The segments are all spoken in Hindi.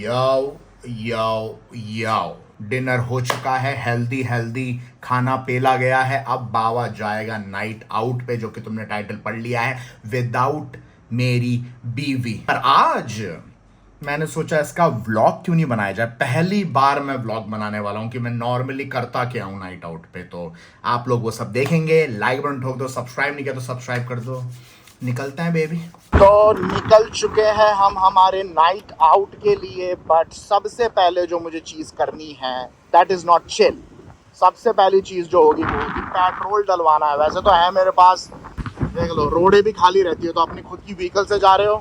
यो यो यो डिनर हो चुका है। हेल्दी हेल्दी खाना पेला गया है। अब बाबा जाएगा नाइट आउट पे, जो कि तुमने टाइटल पढ़ लिया है, विदाउट मेरी बीवी। पर आज मैंने सोचा इसका व्लॉग क्यों नहीं बनाया जाए। पहली बार मैं व्लॉग बनाने वाला हूं कि मैं नॉर्मली करता क्या हूं नाइट आउट पे। तो आप लोग वो सब देखेंगे। लाइक बटन ठोक दो, सब्सक्राइब नहीं किया तो सब्सक्राइब कर दो। निकलते हैं बेबी। तो निकल चुके हैं हम हमारे नाइट आउट के लिए। बट सबसे पहले जो मुझे चीज़ करनी है दैट इज़ नॉट चिल। सबसे पहली चीज़ जो होगी वो होगी पेट्रोल डलवाना है। वैसे तो है मेरे पास, देख लो रोडें भी खाली रहती है। तो अपनी खुद की व्हीकल से जा रहे हो।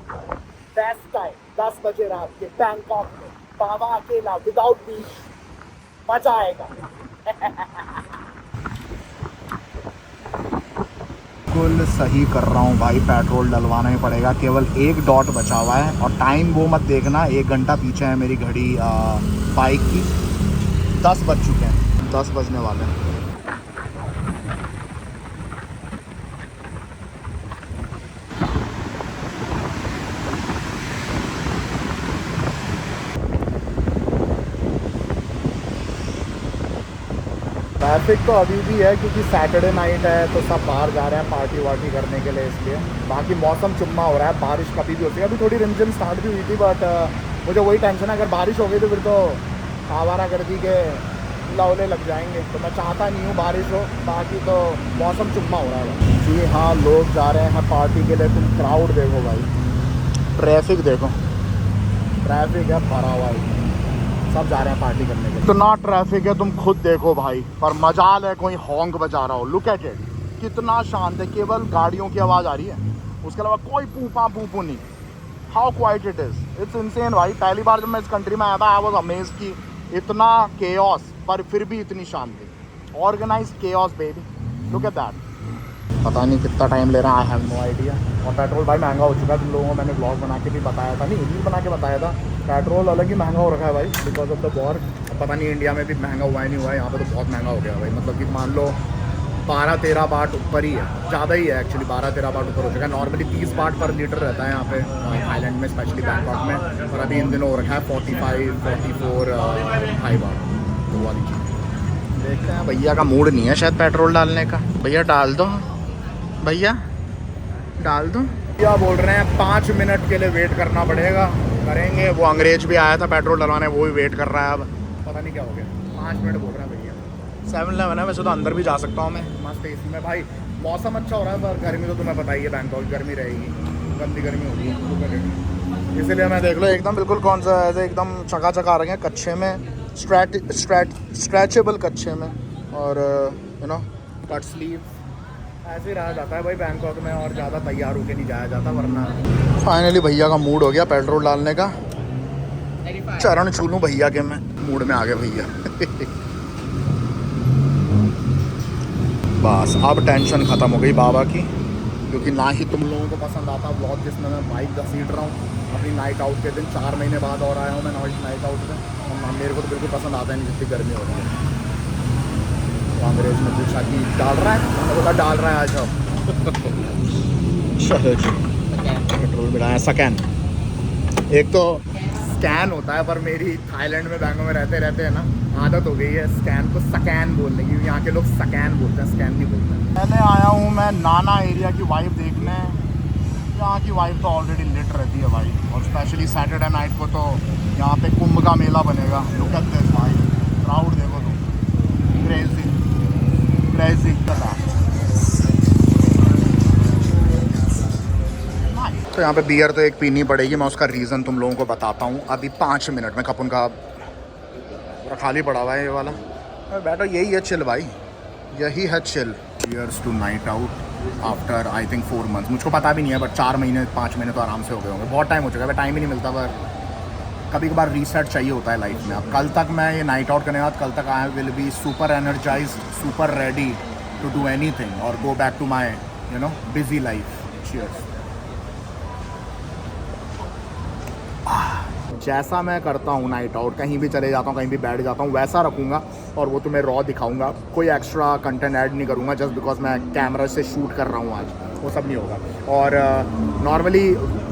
बेस्ट टाइम 10 बजे रात के बैंकॉक में, बाबा अकेला विदाउट बीच, मजा आएगा। बिल्कुल सही कर रहा हूँ भाई, पेट्रोल डलवाना ही पड़ेगा। केवल एक डॉट बचा हुआ है और टाइम वो मत देखना, 1 घंटा पीछे है मेरी घड़ी बाइक की। 10 बज चुके हैं, 10 बजने वाले हैं। ट्रैफिक तो अभी भी है क्योंकि सैटरडे नाइट है तो सब बाहर जा रहे हैं पार्टी वार्टी करने के लिए, इसलिए। बाकी मौसम चुम्मा हो रहा है, बारिश कभी भी होती है। अभी थोड़ी रिमझिम स्टार्ट भी हुई थी, बट मुझे वही टेंशन है, अगर बारिश हो गई तो फिर तो आवारागर्दी के लौले लग जाएंगे। तो मैं चाहता नहीं हूँ बारिश हो। बाकी तो मौसम चुम्मा हो रहा है जी। हाँ, लोग जा रहे हैं पार्टी के लिए। तुम क्राउड देखो भाई, ट्रैफिक देखो, ट्रैफिक है भरा हुआ है। सब जा रहे हैं पार्टी करने के लिए। इतना ट्रैफिक है तुम खुद देखो भाई। पर मजाल है कोई हॉन्क बजा रहा हो। लुक एट इट, कितना शांत है, केवल गाड़ियों की आवाज़ आ रही है, उसके अलावा कोई पूपा पूपू नहीं। How quite it is, it's insane भाई। पहली बार जब मैं इस कंट्री में आया था आई वॉज अमेज्ड कि इतना केओस पर फिर भी इतनी शांति। Organised chaos baby, look at that. पता नहीं कितना टाइम ले रहा है, आई हैव नो आइडिया। और पेट्रोल भाई महंगा हो चुका है। तुम लोगों को मैंने ब्लॉग बना के भी बताया था, नहीं रील बना के बताया था। पेट्रोल अलग ही महंगा हो रखा है भाई, बिकॉज ऑफ द वॉर। पता नहीं इंडिया में भी महंगा हुआ है नहीं हुआ है, यहाँ पे तो बहुत महंगा हो गया भाई। मतलब कि मान लो 12-13 बाट ऊपर ही है, ज़्यादा ही है एक्चुअली। 12-13 बाट ऊपर हो चुका है। नॉर्मली 30 बाट पर लीटर रहता है यहाँ पे थाईलैंड में, स्पेशली बैंकॉक में। और अभी इन दिनों हो रखा है 45-44 हाई बाट। तो वाली चीज़ देखते हैं। भैया का मूड नहीं है शायद पेट्रोल डालने का। भैया डाल दो, भैया डाल दो। क्या बोल रहे हैं 5 मिनट के लिए वेट करना पड़ेगा। करेंगे। वो अंग्रेज भी आया था पेट्रोल डलवाने, वो भी वेट कर रहा है। अब पता नहीं क्या हो गया, 5 मिनट बोल रहे हैं भैया। 7-11 है, वैसे तो अंदर भी जा सकता हूँ मैं मस्त एसी में भाई। मौसम अच्छा हो रहा है, पर गर्मी तो तुम्हें पता ही है, बैंकॉक गर्मी रहेगी, गंदी गर्मी होगी। इसीलिए मैं देख लो एकदम बिल्कुल कौन सा ऐसे एकदम चका चका रखे हैं कच्छे में, स्ट्रेचेबल कच्छे में, और यू नो कट स्लीव। ऐसे ही रहा जाता है भाई बैंकॉक में, और ज़्यादा तैयार होके नहीं जाया जाता वरना। फाइनली भैया का मूड हो गया पेट्रोल डालने का। चरण छू लूँ भैया के, मैं मूड में आ गया भैया। बस अब टेंशन ख़त्म हो गई बाबा की, क्योंकि ना ही तुम लोगों को पसंद आता व्लॉग जिसमें मैं बाइक घसीट रहा हूँ अपनी नाइट आउट के दिन। 4 महीने बाद और आया हूँ मैं नाइट आउट में, और मेरे को तो बिल्कुल पसंद आता है नहीं जितनी गर्मी हो रही है। तो अंग्रेज ने पूछा कि डाल रहा है, मैंने बोला डाल रहा है आज अब। पेट्रोल मिलाया सकैन। एक तो स्कैन होता है, पर मेरी थाईलैंड में बैंकों में रहते रहते हैं ना, आदत हो गई है स्कैन को सकैन बोलने की। यहाँ के लोग सकैन बोलते हैं, स्कैन नहीं बोलते हैं। पहले आया हूँ मैं नाना एरिया की वाइब देखने। यहाँ की वाइब तो ऑलरेडी लिट रहती है भाई, और स्पेशली सैटरडे नाइट को तो यहाँ पे कुंभ का मेला बनेगा। लुक एट दिस भाई, क्राउड देखो तुम, क्रेजी क्रेजी। तो यहाँ पे बियर तो एक पीनी पड़ेगी। मैं उसका रीज़न तुम लोगों को बताता हूँ अभी 5 मिनट में। कप उनका खाली पड़ा हुआ है ये वाला। बैठो, यही है चिल भाई, यही है chill. Years to night out after I think 4 months. मुझको पता भी नहीं है, बट 4 महीने 5 महीने तो आराम से हो गए होंगे। बहुत टाइम हो चुका है, टाइम ही नहीं मिलता। पर कभी कभार रीसेट चाहिए होता है लाइफ में। अब कल तक मैं ये नाइट आउट करने के बाद कल तक I will be super energise, super ready to do anything और go back to my you know busy life. Cheers. जैसा मैं करता हूँ नाइट आउट, कहीं भी चले जाता हूँ, कहीं भी बैठ जाता हूँ, वैसा रखूँगा। और वो तुम्हें रॉ दिखाऊँगा, कोई एक्स्ट्रा कंटेंट ऐड नहीं करूँगा जस्ट बिकॉज मैं कैमरा से शूट कर रहा हूँ आज। वो सब नहीं होगा। और नॉर्मली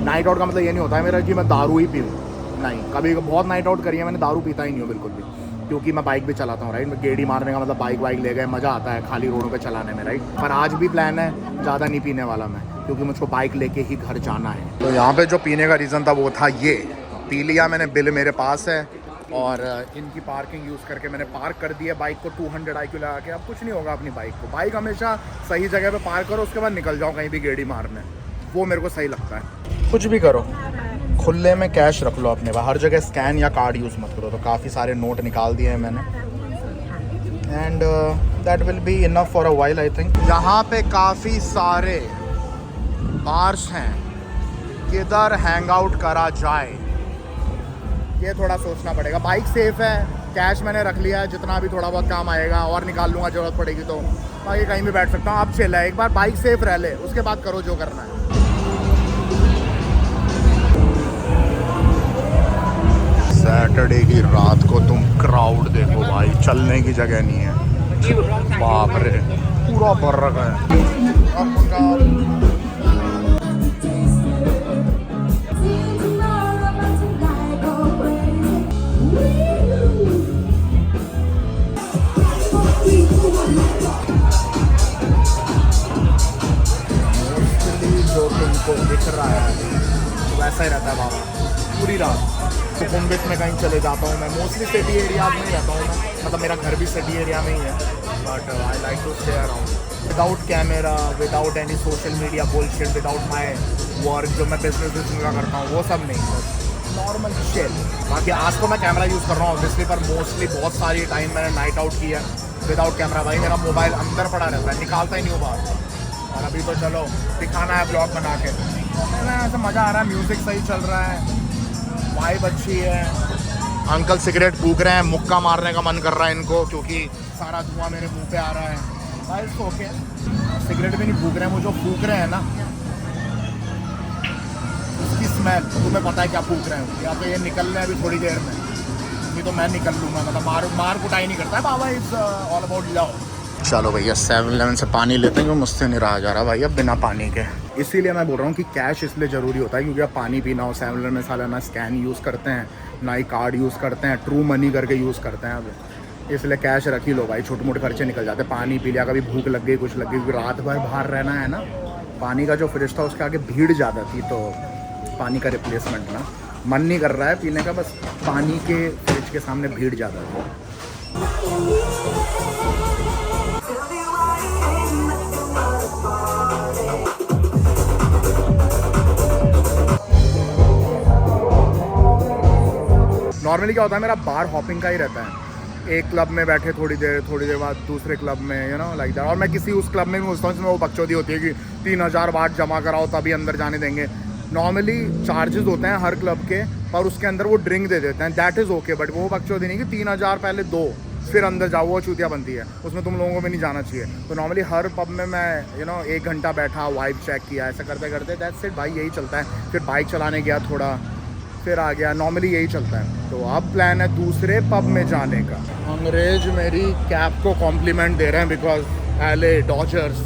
नाइट आउट का मतलब ये नहीं होता है मेरा कि मैं दारू ही पीऊँ। नहीं, कभी बहुत नाइट आउट करी है मैंने, दारू पीता ही नहीं हूँ बिल्कुल भी, क्योंकि मैं बाइक भी चलाता हूँ, राइट। मैं गेड़ी मारने का मतलब बाइक वाइक ले गए, मज़ा आता है खाली रोडों पे चलाने में, राइट। पर आज भी प्लान है, ज़्यादा नहीं पीने वाला मैं, क्योंकि मुझको बाइक लेके ही घर जाना है। तो यहाँ पे जो पीने का रीज़न था वो था ये, पी लिया मैंने, बिल मेरे पास है, और इनकी पार्किंग यूज़ करके मैंने पार्क कर दिया बाइक को 200 IQ लगा के। अब कुछ नहीं होगा अपनी बाइक को, बाइक हमेशा सही जगह पे पार्क करो, उसके बाद निकल जाओ कहीं भी गेड़ी मारने, वो मेरे को सही लगता है। कुछ भी करो, खुले में कैश रख लो अपने, हर जगह स्कैन या कार्ड यूज़ मत करो। तो काफ़ी सारे नोट निकाल दिए हैं मैंने, and that will be enough for a while I think. यहाँ पे काफ़ी सारे बार्स हैं, किधर हैंग आउट करा जाए ये थोड़ा सोचना पड़ेगा। बाइक सेफ़ है, कैश मैंने रख लिया है, जितना भी थोड़ा बहुत काम आएगा और निकाल लूँगा ज़रूरत पड़ेगी तो, बाकी कहीं भी बैठ सकता हूँ। अब चिल है, एक बार बाइक सेफ़ रह ले, उसके बाद करो जो करना है। सैटरडे की रात को तुम क्राउड देखो भाई, चलने की जगह नहीं है, बाप रे पूरा भर रखा है। जो तुमको दिख रहा है वैसा ही रहता है बाबा पूरी रात। सुकुम्बित में कहीं चले जाता हूँ मैं, मोस्टली सिटी एरिया में ही रहता हूँ मैं, मतलब मेरा घर भी सिटी एरिया में ही है, but I like to stay around without camera, without any social media bullshit, without my work जो मैं बिजनेस का करता हूँ वो सब नहीं, बस नॉर्मल चिल। बाकी आज तो मैं कैमरा यूज़ कर रहा हूँ ऑब्वियसली, पर मोस्टली बहुत सारी टाइम मैंने नाइट आउट किया विदाउट कैमरा। भाई मेरा मोबाइल अंदर पड़ा रहता है, निकालता ही नहीं हूँ बाहर, और अभी तो चलो दिखाना है ब्लॉग बना के। ऐसा मज़ा आ रहा है, म्यूज़िक सही चल रहा है, वाइब अच्छी है। अंकल सिगरेट फूक रहे हैं, मुक्का मारने का मन कर रहा है इनको, क्योंकि सारा धुआं मेरे मुंह पे आ रहा है। भाई ओके, सिगरेट भी नहीं फूक रहे हैं, वो जो फूक रहे हैं ना उसकी स्मेल तुम्हें पता है क्या फूक रहे हैं, या तो ये निकल रहे हैं अभी थोड़ी देर में, नहीं तो मैं निकल लूँगा, मतलब मार कुटाई नहीं करता है बाबा, इज़ ऑल अबाउट लव। चलो भैया 7-Eleven से पानी लेते हैं, मुझसे नहीं रहा जा रहा भाई अब बिना पानी के। इसीलिए मैं बोल रहा हूँ कि कैश इसलिए ज़रूरी होता है, क्योंकि आप पानी पीना हो 7-Eleven में साला ना स्कैन यूज़ करते हैं, ना ही कार्ड यूज़ करते हैं, ट्रू मनी करके यूज़ करते हैं। अब इसलिए कैश रख ही लो भाई, छोटे मोटे खर्चे निकल जाते हैं। पानी पी लिया, कभी भूख लग गई, कुछ लग गई, रात भर बाहर रहना है ना, पानी का जो फ्रिज था उसके आगे भीड़ ज़्यादा थी, तो पानी का रिप्लेसमेंट ना मन नहीं कर रहा है पीने का, बस पानी के फ्रिज के सामने भीड़ ज़्यादा थी। नॉर्मली क्या होता है, मेरा बार हॉपिंग का ही रहता है, एक क्लब में बैठे थोड़ी देर बाद दूसरे क्लब में, यू नो लाइक दैट। और मैं किसी उस क्लब में भी घुसता हूँ जिसमें वो बकचोदी होती है कि 3000 बार जमा कराओ तभी अंदर जाने देंगे। नॉर्मली चार्जेस होते हैं हर क्लब के, पर उसके अंदर वो ड्रिंक दे देते हैं, दैट इज़ ओके, बट वो बकचोदी नहीं कि 3000 पहले दो फिर अंदर जाओ, वो चूतिया बनती है, उसमें तुम लोगों को भी नहीं जाना चाहिए। तो नॉर्मली हर पब में मैं 1 घंटा बैठा, वाइब चेक किया, ऐसा करते करते दैट्स इट भाई, यही चलता है। फिर बाइक चलाने गया थोड़ा, फिर आ गया, नॉर्मली यही चलता है। तो अब प्लान है दूसरे पब में जाने का। अंग्रेज मेरी कैप को कॉम्प्लीमेंट दे रहे हैं, बिकॉज LA डॉजर्स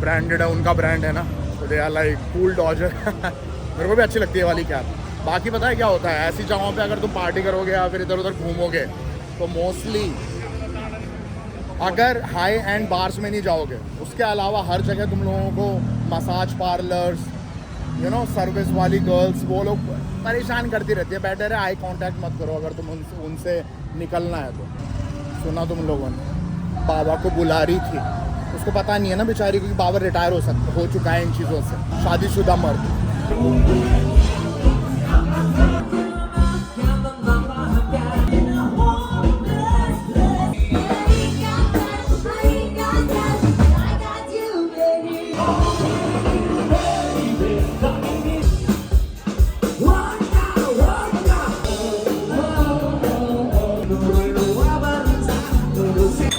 ब्रांडेड है, उनका ब्रांड है ना, तो they are like cool dodger. मेरे को भी अच्छी लगती है वाली कैप। बाकी पता है क्या होता है, ऐसी जगहों पे अगर तुम पार्टी करोगे या फिर इधर उधर घूमोगे तो मोस्टली अगर हाई एंड बार्स में नहीं जाओगे, उसके अलावा हर जगह तुम लोगों को मसाज पार्लर्स, सर्विस वाली गर्ल्स, वो लोग परेशान करती रहती है। बेटर है आई कांटेक्ट मत करो अगर तुम उनसे निकलना है तो। सुना तुम लोगों ने बाबा को बुला रही थी, उसको पता नहीं है ना बेचारी, क्योंकि बाबा रिटायर हो चुका है इन चीज़ों से, शादीशुदा मर्द।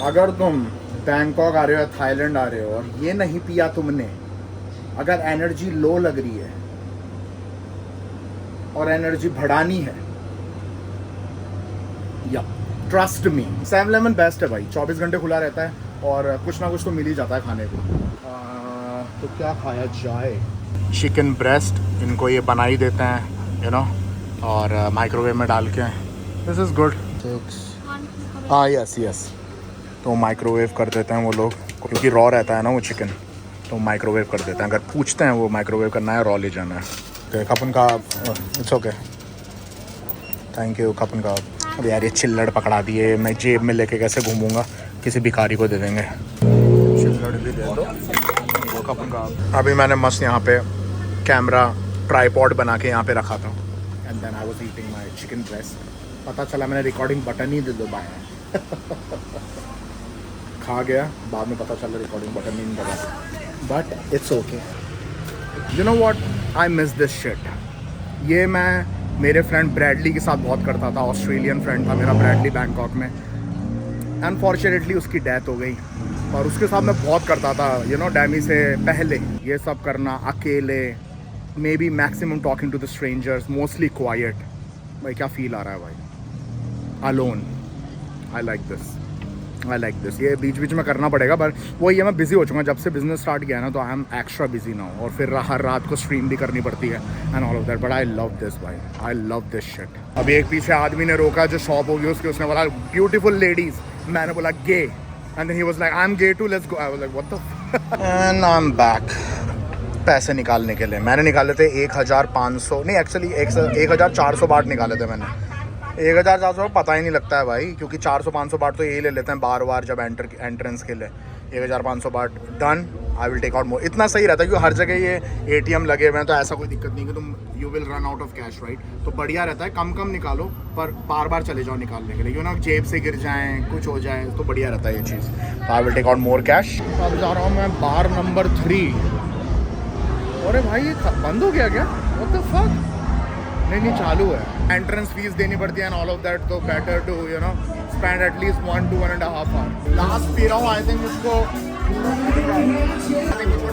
अगर तुम बैंकॉक आ रहे हो या थाईलैंड आ रहे हो और ये नहीं पिया तुमने, अगर एनर्जी लो लग रही है और एनर्जी बढ़ानी है, या ट्रस्ट मी 7-Eleven बेस्ट है भाई, 24 घंटे खुला रहता है और कुछ ना कुछ तो मिल ही जाता है खाने को। तो क्या खाया जाए, चिकन ब्रेस्ट इनको ये बना ही देते हैं, और माइक्रोवेव में डाल के दिस इज़ गुड। हाँ यस यस, तो माइक्रोवेव कर देते हैं वो लोग, क्योंकि रॉ रहता है ना वो चिकन, तो माइक्रोवेव कर देते हैं। अगर पूछते हैं वो माइक्रोवेव करना है, रॉ ले जाना है। तो कपन का इट्स ओके, थैंक यू कपन का। अब यार ये चिल्लड़ पकड़ा दिए, मैं जेब में लेके कैसे घूमूंगा, किसी भिखारी को दे देंगे। चिल्लड़ भी दे दो वो कपन का। अभी मैंने मस्त यहाँ पे कैमरा ट्राईपॉड बना के यहाँ पे रखा था, and then I was eating my chicken breast. पता चला मैंने रिकॉर्डिंग बटन ही दबाया खा गया, बाद में पता चला रिकॉर्डिंग बटन नहीं दबाया, but it's okay. You know what, I miss this shit. ये मैं मेरे फ्रेंड ब्रैडली के साथ बहुत करता था, ऑस्ट्रेलियन फ्रेंड था मेरा ब्रैडली, बैंकॉक में। अनफॉर्चुनेटली उसकी डेथ हो गई, और उसके साथ मैं बहुत करता था, यू नो, डैमी से पहले ये सब करना अकेले, maybe maximum talking to the strangers, mostly quiet. भाई क्या फील आ रहा है भाई, अलोन। I like this. ये बीच बीच में करना पड़ेगा, पर वही है, मैं बिजी हो चुका जब से बिजनेस स्टार्ट किया है ना, तो I am extra busy now, और फिर हर रात को स्ट्रीम भी करनी पड़ती है and all of that, but I love this भाई, आई लव दिस शिट। अभी एक पीछे आदमी ने रोका जो शॉप होगी उसकी, उसने बोला ब्यूटीफुल लेडीज, मैंने बोला gay, and then he was like I am gay too, let's go. I was like what the and I am back. पैसे निकालने के लिए मैंने निकाले थे 1500 नहीं, एक्चुअली 1400 बाट निकाले थे मैंने। 1400 पता ही नहीं लगता है भाई, क्योंकि 400-500 बाट तो यही ले लेते हैं बार जब एंट्रेंस के लिए। 1500 baht done, I will take out more. इतना सही रहता है क्योंकि हर जगह ये ATM लगे हुए हैं, तो ऐसा कोई दिक्कत नहीं कि तुम you will run out of cash, right. तो बढ़िया रहता है, कम निकालो पर बार चले जाओ निकालने के लिए, यू नो, जेब से गिर जाएँ, कुछ हो जाए, तो बढ़िया रहता है ये चीज़। तो I will take out more cash. अब जा रहा हूँ मैं बार नंबर 3। अरे भाई ये बंद हो गया क्या, व्हाट द फक। नहीं चालू है, एंट्रेंस फीस देनी पड़ती है एंड ऑल ऑफ दैट, तो better to you know spend at least 1 to 1.5 hour. Last पी रहा हूँ, आई थिंक मुझको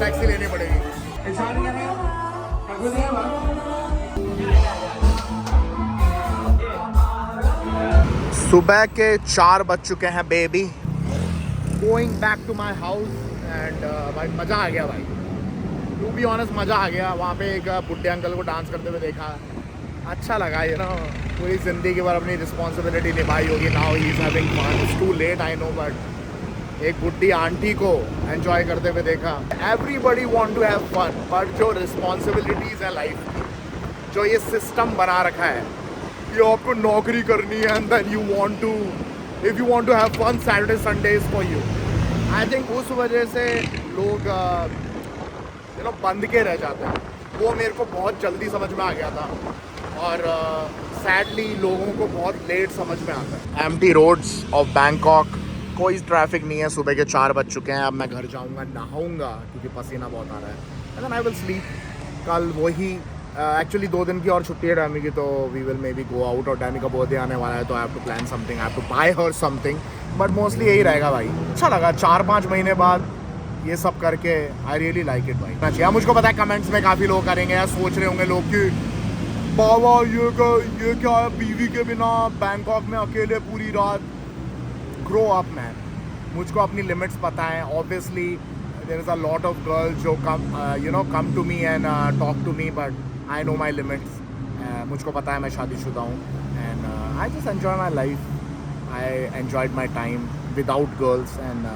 टैक्सी लेनी पड़ेगी। सुबह के 4 बज चुके हैं baby, going back to my house, and भाई मज़ा आ गया भाई, टू बी ऑनेस्ट मज़ा आ गया। वहाँ पे एक बुढ़े अंकल को डांस करते हुए देखा, अच्छा लगा, यू नो, पूरी ज़िंदगी भर अपनी रिस्पॉन्सिबिलिटी निभाई होगी, now he is having fun, it's too late I know, but एक बुढ़ी आंटी को एंजॉय करते हुए देखा। Everybody want to have fun, but जो रिस्पॉन्सिबिलिटीज़ है लाइफ की, जो ये सिस्टम बना रखा है, ये आपको नौकरी करनी है, and then you want to, if you want to have fun, Saturday Sunday is for you. I think उस वजह से लोग यू नो बंद के रह जाते हैं, वो मेरे को बहुत जल्दी समझ में आ गया था, और सैडली लोगों को बहुत लेट समझ में आता है। एम्प्टी रोड्स ऑफ बैंकॉक, कोई ट्रैफिक नहीं है, सुबह के 4 बज चुके हैं। अब मैं घर जाऊंगा, नहाऊंगा क्योंकि पसीना बहुत आ रहा है, and then I will sleep. कल वही एक्चुअली 2 दिन की और छुट्टी है डैमी की, तो we will maybe go out, और डैमी का बर्थडे आने वाला है, तो I have to plan something, I have to buy her something, but mostly यही रहेगा भाई। अच्छा लगा 4-5 महीने बाद ये सब करके, आई रियली लाइक इट भाई। या मुझको पता है कमेंट्स में काफ़ी लोग करेंगे यार, सोच रहे होंगे लोग कि बाबा ये क्या है, बीवी के बिना बैंकॉक में अकेले पूरी रात। ग्रो अप मैन, मुझको अपनी लिमिट्स पता है। Obviously there is a lot of girls जो come to me and talk to me, but I know my limits. मुझको पता है मैं शादीशुदा हूँ, and I just enjoy my life. I enjoyed my time without girls, and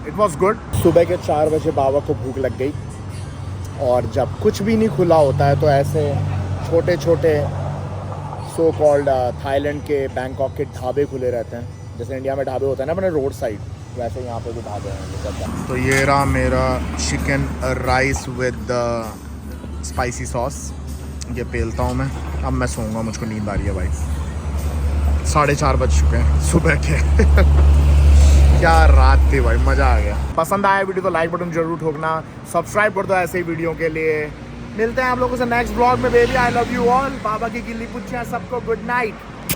it was good. सुबह के 4 बजे बाबा को भूख लग गई, और जब कुछ भी नहीं खुला होता है तो ऐसे छोटे छोटे सो कॉल्ड थाईलैंड के, बैंकॉक के ढाबे खुले रहते हैं। जैसे इंडिया में ढाबे होते हैं ना अपने रोड साइड, वैसे यहाँ पे भी ढाबे हैं। तो ये रहा मेरा chicken rice with spicy sauce, ये पेलता हूँ मैं। अब मैं सोऊंगा, मुझको नींद आ रही है भाई। 4:30 बज चुके हैं सुबह के क्या रात थी भाई, मज़ा आ गया। पसंद आया वीडियो तो लाइक बटन जरूर ठोकना, सब्सक्राइब कर दो ऐसे ही वीडियो के लिए। मिलते हैं आप लोगों से नेक्स्ट ब्लॉग में baby. I love you all. बाबा की गिल्ली पुच्छियाँ सबको गुड नाइट।